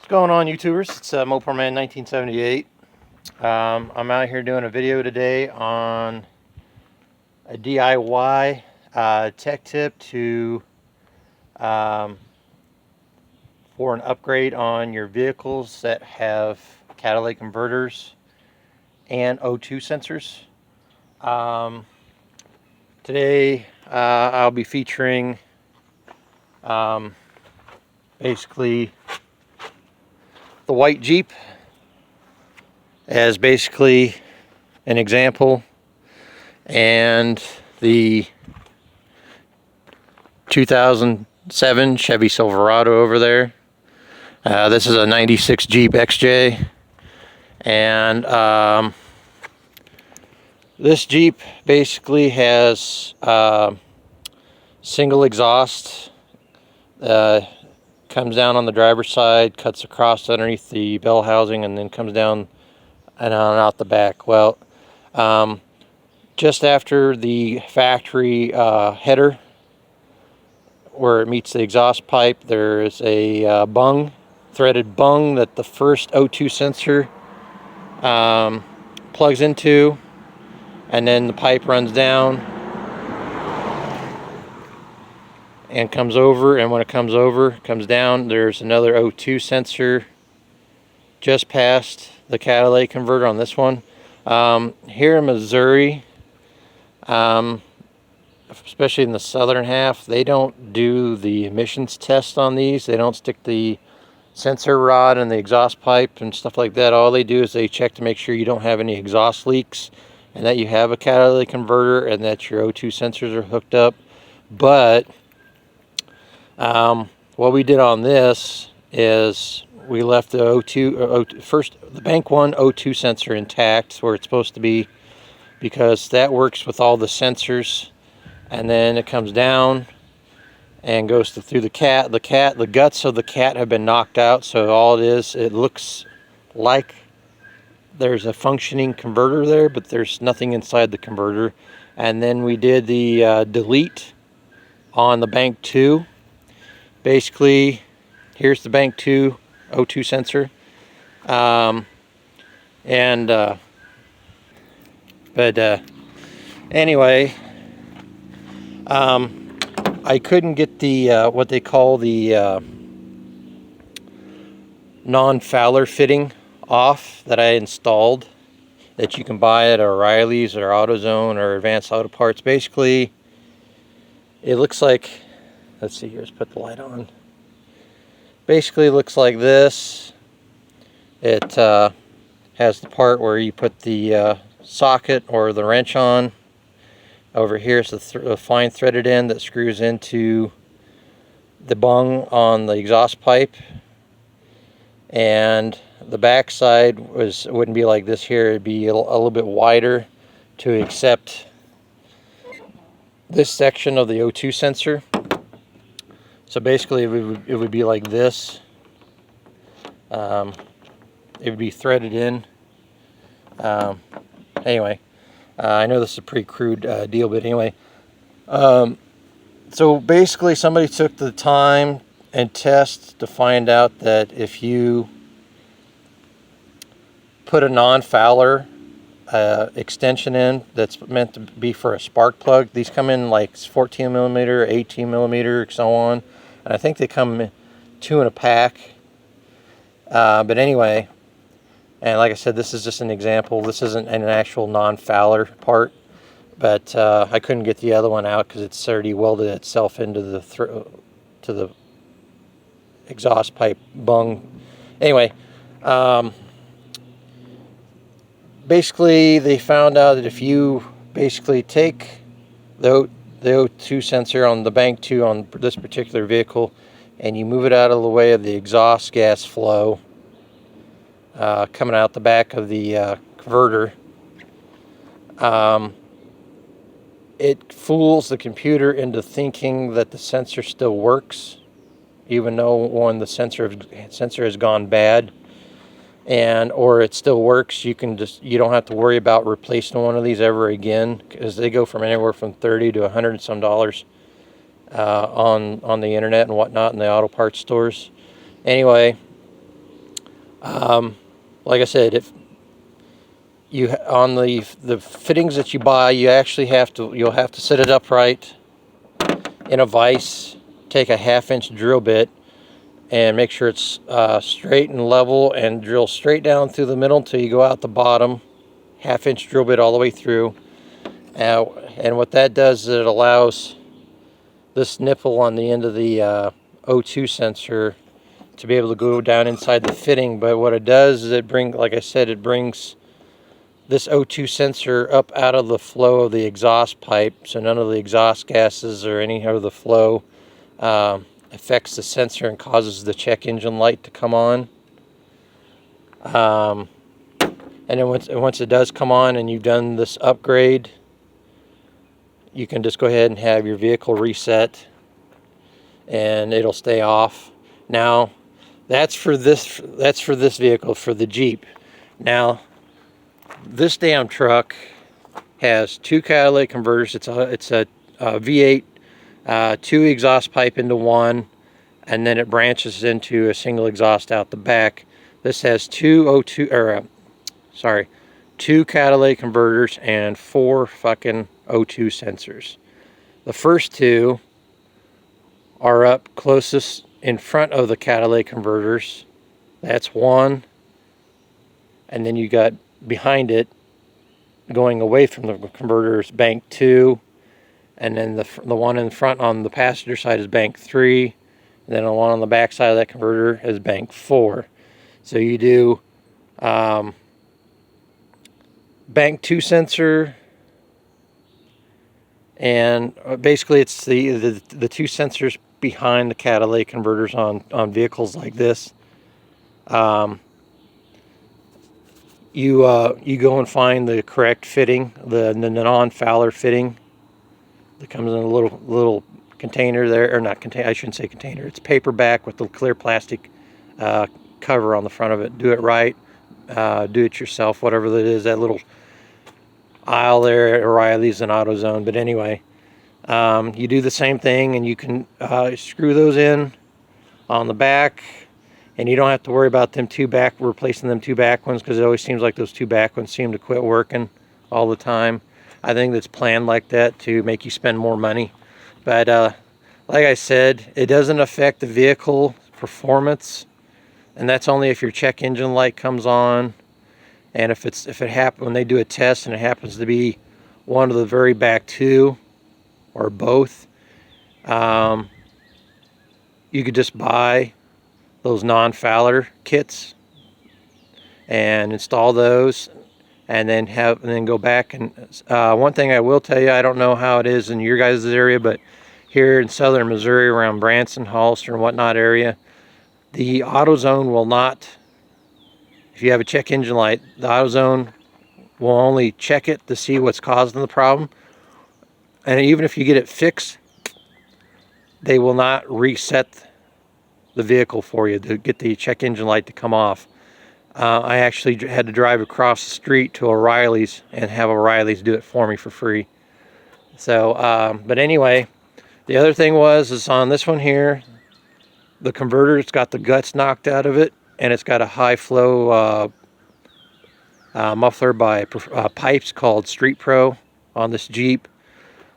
What's going on, YouTubers? It's Moporman 1978. I'm out here doing a video today on a DIY tech tip um, for an upgrade on your vehicles that have catalytic converters and O2 sensors. Today I'll be featuring basically the white Jeep as basically an example, and the 2007 Chevy Silverado over there. This is a 96 Jeep XJ, and this Jeep basically has single exhaust. Comes down on the driver's side, cuts across underneath the bell housing, and then comes down and on out the back. Well, just after the factory header, where it meets the exhaust pipe, there's a threaded bung that the first O2 sensor plugs into, and then the pipe runs down and comes over, and when it comes down, there's another O2 sensor just past the catalytic converter on this one. Here in Missouri, especially in the southern half, they don't do the emissions test on these. They don't stick the sensor rod in the exhaust pipe and stuff like that. All they do is they check to make sure you don't have any exhaust leaks and that you have a catalytic converter and that your O2 sensors are hooked up. But what we did on this is we left the the bank 1 O2 sensor intact where it's supposed to be, because that works with all the sensors, and then it comes down and goes through the guts of the cat have been knocked out, so all it is, it looks like there's a functioning converter there, but there's nothing inside the converter. And then we did the delete on the bank 2. Basically, here's the bank 2 O2 sensor, anyway, I couldn't get the what they call the non-fouler fitting off that I installed, that you can buy at O'Reilly's or AutoZone or Advanced Auto Parts. Basically, it looks like, let's see here, let's put the light on. Basically, it looks like this. It has the part where you put the socket or the wrench on. Over here is the fine threaded end that screws into the bung on the exhaust pipe. And the back side wouldn't be like this here. It'd be a little bit wider to accept this section of the O2 sensor. So basically it would be like this. It would be threaded in. Anyway, I know this is a pretty crude deal, but anyway. So basically somebody took the time and test to find out that if you put a non-fouler extension in that's meant to be for a spark plug, these come in like 14 millimeter, 18 millimeter, so on. And I think they come 2 in a pack. But anyway, and like I said, this is just an example. This isn't an actual non-fouler part, but I couldn't get the other one out because it's already welded itself into the exhaust pipe bung. Anyway, basically they found out that if you basically take the O2 sensor on the bank 2 on this particular vehicle and you move it out of the way of the exhaust gas flow coming out the back of the converter, it fools the computer into thinking that the sensor still works, even though when the sensor has gone bad, or it still works. You don't have to worry about replacing one of these ever again, because they go from anywhere from $30 to $100 and some on the internet and whatnot in the auto parts stores. Anyway, Like I said, if you on the fittings that you buy, you'll have to set it upright in a vise. Take a 1/2 inch drill bit and make sure it's straight and level, and drill straight down through the middle until you go out the bottom. 1/2 inch drill bit all the way through. And what that does is it allows this nipple on the end of the O2 sensor to be able to go down inside the fitting. But what it does is like I said, it brings this O2 sensor up out of the flow of the exhaust pipe, so none of the exhaust gases or any of the flow affects the sensor and causes the check engine light to come on. And then once it does come on and you've done this upgrade, you can just go ahead and have your vehicle reset and it'll stay off. Now that's for this vehicle, for the Jeep. Now this damn truck has 2 catalytic converters. It's a V8, 2 exhaust pipe into one, and then it branches into a single exhaust out the back. This has 2 catalytic converters and 4 fucking O2 sensors. The first 2 are up closest in front of the catalytic converters. That's 1. And then you got behind it, going away from the converters, bank 2. And then the one in front on the passenger side is bank 3. And then the one on the back side of that converter is bank 4. So you do bank 2 sensor, and basically it's the 2 sensors behind the catalytic converters on vehicles like this. You go and find the correct fitting, the non-fouler fitting that comes in a little container there, or not container, I shouldn't say container, it's paperback with the clear plastic cover on the front of it. Do it right, do it yourself, whatever that is, that little aisle there at O'Reilly's and AutoZone. But anyway, you do the same thing, and you can screw those in on the back, and you don't have to worry about replacing them 2 back ones, because it always seems like those 2 back ones seem to quit working all the time. I think that's planned like that to make you spend more money. But like I said, it doesn't affect the vehicle performance, and that's only if your check engine light comes on. And if it happens when they do a test and it happens to be one of the very back 2 or both, you could just buy those non-fouler kits and install those, and then go back. And one thing I will tell you, I don't know how it is in your guys' area, but here in southern Missouri, around Branson, Hollister, and whatnot area, the AutoZone will not. If you have a check engine light, the AutoZone will only check it to see what's causing the problem. And even if you get it fixed, they will not reset the vehicle for you to get the check engine light to come off. I actually had to drive across the street to O'Reilly's and have O'Reilly's do it for me for free. So, but anyway, the other thing is on this one here, the converter's got the guts knocked out of it, and it's got a high flow muffler by Pipes called Street Pro on this Jeep.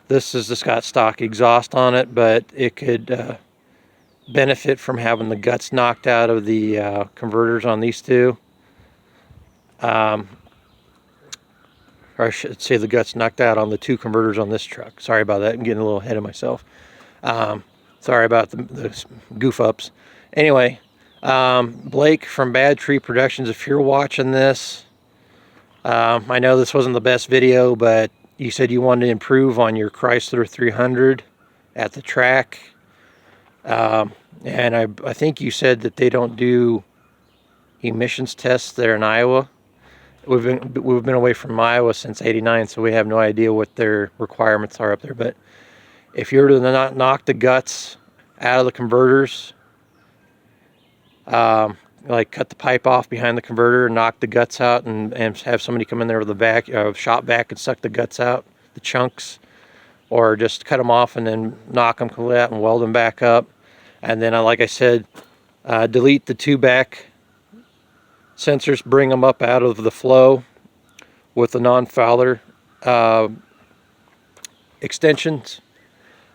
This has just got stock exhaust on it, but it could benefit from having the guts knocked out of the converters on these 2. Or I should say the guts knocked out on the 2 converters on this truck. Sorry about that, I'm getting a little ahead of myself. Sorry about the goof ups. Anyway, Blake from Bad Tree Productions, if you're watching this, I know this wasn't the best video, but you said you wanted to improve on your Chrysler 300 at the track. And I think you said that they don't do emissions tests there in Iowa. We've been away from Iowa since '89, so we have no idea what their requirements are up there. But if you were to not knock the guts out of the converters, like cut the pipe off behind the converter and knock the guts out, and have somebody come in there with a shop vac and suck the guts out, the chunks, or just cut them off and then knock them completely out and weld them back up. And then, like I said, delete the 2 back sensors, bring them up out of the flow with the non-Fowler extensions.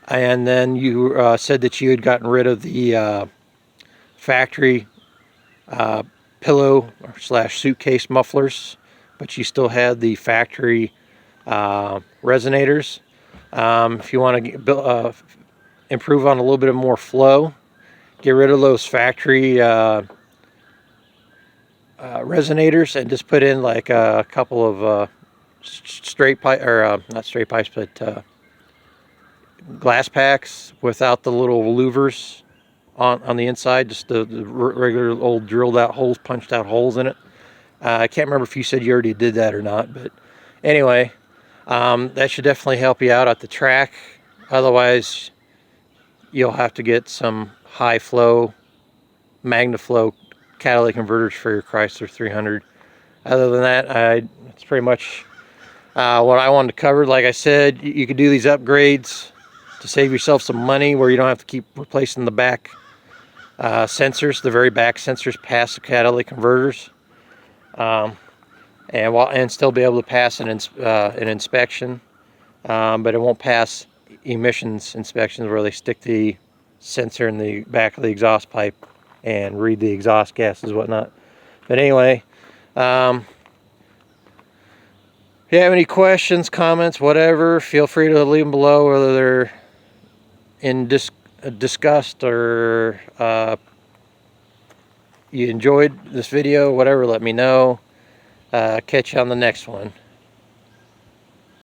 And then you said that you had gotten rid of the factory pillow / suitcase mufflers, but you still had the factory resonators. If you want to improve on a little bit of more flow, get rid of those factory resonators and just put in like a couple of straight pipe, or not straight pipes, but glass packs without the little louvers on the inside, just the regular old drilled out holes, punched out holes in it. I can't remember if you said you already did that or not, but anyway, that should definitely help you out at the track. Otherwise, you'll have to get some high flow, MagnaFlow catalytic converters for your Chrysler 300. Other than that, that's pretty much what I wanted to cover. Like I said, you could do these upgrades to save yourself some money where you don't have to keep replacing the back sensors, the very back sensors past the catalytic converters, and still be able to pass an inspection, but it won't pass emissions inspections where they stick the sensor in the back of the exhaust pipe and read the exhaust gases and whatnot. But anyway, if you have any questions, comments, whatever, feel free to leave them below, whether they're in disgust or you enjoyed this video, whatever, let me know. Catch you on the next one.